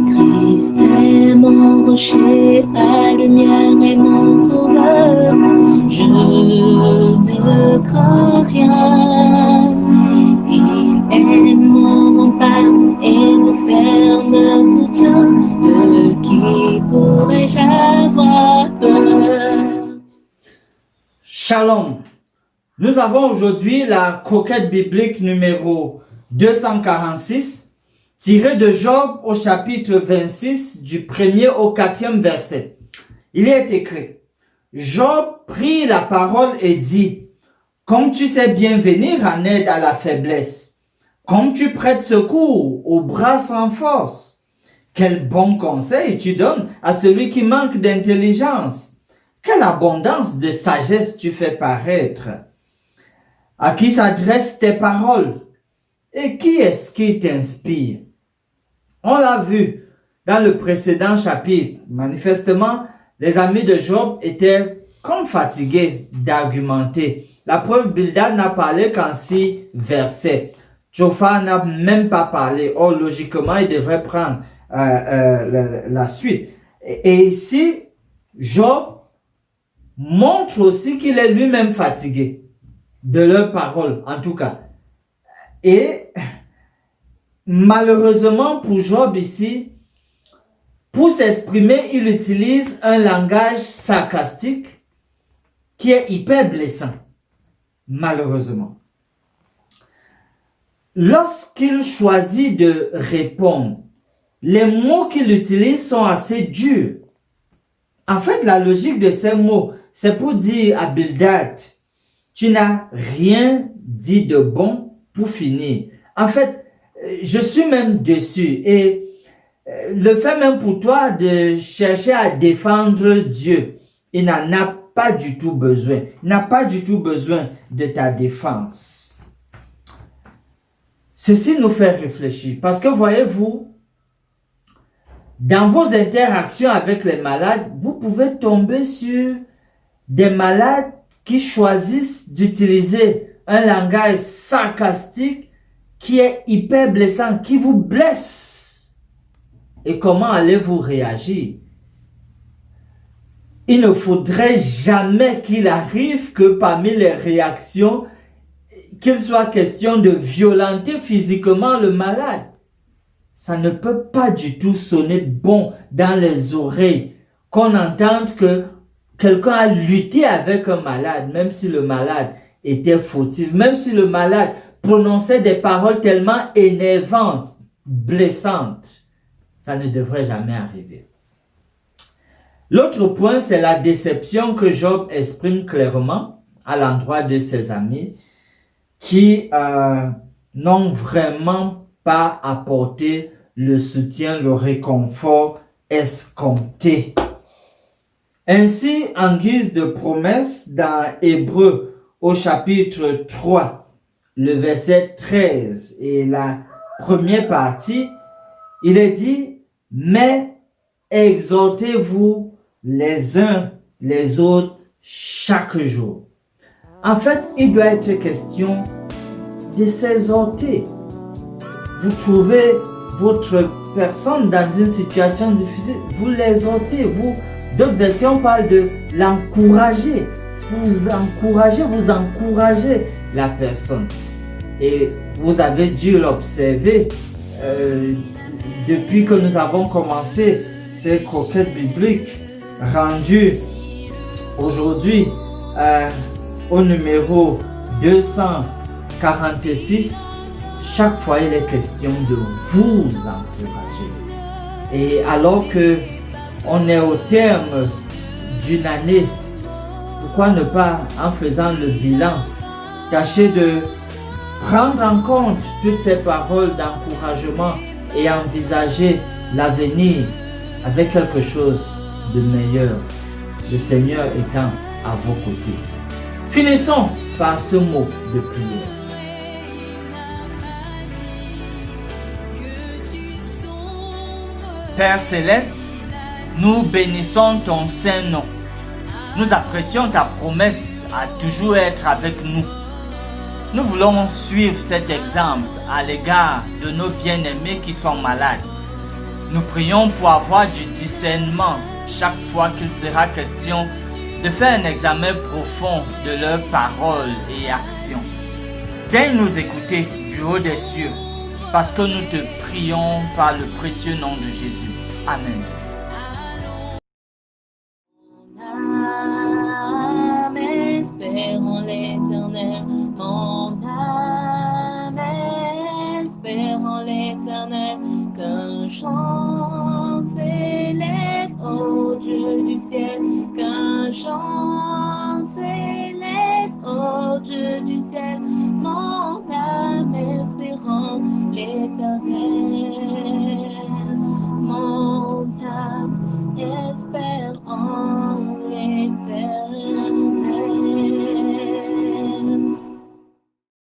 Christ est mon rocher, ma lumière et mon sauveur. Je ne crains rien. Il est mon rempart et mon ferme soutien. De qui pourrais-je avoir peur? Shalom. Nous avons aujourd'hui la croquette biblique numéro 246, tirée de Job au chapitre 26, du 1er au 4e verset. Il est écrit: Job prit la parole et dit: Comme tu sais bien venir en aide à la faiblesse, comme tu prêtes secours aux bras sans force, quel bon conseil tu donnes à celui qui manque d'intelligence. Quelle abondance de sagesse tu fais paraître. À qui s'adressent tes paroles? Et qui est-ce qui t'inspire? On l'a vu dans le précédent chapitre. Manifestement, les amis de Job étaient comme fatigués d'argumenter. La preuve, Bildad n'a parlé qu'en 6 versets. Tsophar n'a même pas parlé. Or, logiquement, il devrait prendre la suite. Et ici, Job montre aussi qu'il est lui-même fatigué de leurs paroles, en tout cas. Et malheureusement pour Job ici, pour s'exprimer, il utilise un langage sarcastique qui est hyper blessant, malheureusement. Lorsqu'il choisit de répondre, les mots qu'il utilise sont assez durs. En fait, la logique de ces mots, c'est pour dire à Bildad: tu n'as rien dit de bon pour finir. En fait, je suis même déçu. Et le fait même pour toi de chercher à défendre Dieu, il n'en a pas du tout besoin. Il n'a pas du tout besoin de ta défense. Ceci nous fait réfléchir. Parce que voyez-vous, dans vos interactions avec les malades, vous pouvez tomber sur des malades qui choisissent d'utiliser un langage sarcastique qui est hyper blessant, qui vous blesse. Et comment allez-vous réagir? Il ne faudrait jamais qu'il arrive que parmi les réactions, qu'il soit question de violenter physiquement le malade. Ça ne peut pas du tout sonner bon dans les oreilles qu'on entende que quelqu'un a lutté avec un malade, même si le malade était fautif, même si le malade prononçait des paroles tellement énervantes, blessantes. Ça ne devrait jamais arriver. L'autre point, c'est la déception que Job exprime clairement à l'endroit de ses amis qui n'ont vraiment pas apporté le soutien, le réconfort escompté. Ainsi, en guise de promesse, dans Hébreux au chapitre 3, le verset 13 et la première partie, il est dit: mais exhortez-vous les uns les autres chaque jour. En fait, il doit être question de s'exhorter. Vous trouvez votre personne dans une situation difficile, vous l'exhortez, d'autres versions parlent de l'encourager. Vous encouragez la personne. Et vous avez dû l'observer depuis que nous avons commencé ces croquettes bibliques rendues aujourd'hui au numéro 246. Chaque fois, il est question de vous encourager. Et alors que on est au terme d'une année, pourquoi ne pas, en faisant le bilan, tâcher de prendre en compte toutes ces paroles d'encouragement et envisager l'avenir avec quelque chose de meilleur, le Seigneur étant à vos côtés. Finissons par ce mot de prière. Père Céleste, nous bénissons ton saint nom. Nous apprécions ta promesse à toujours être avec nous. Nous voulons suivre cet exemple à l'égard de nos bien-aimés qui sont malades. Nous prions pour avoir du discernement chaque fois qu'il sera question de faire un examen profond de leurs paroles et actions. Daigne nous écouter du haut des cieux, parce que nous te prions par le précieux nom de Jésus. Amen. Mon âme espère en l'Éternel, mon âme espère en l'Éternel, qu'un chant s'élève au Dieu du ciel, qu'un chant s'élève au Dieu du ciel.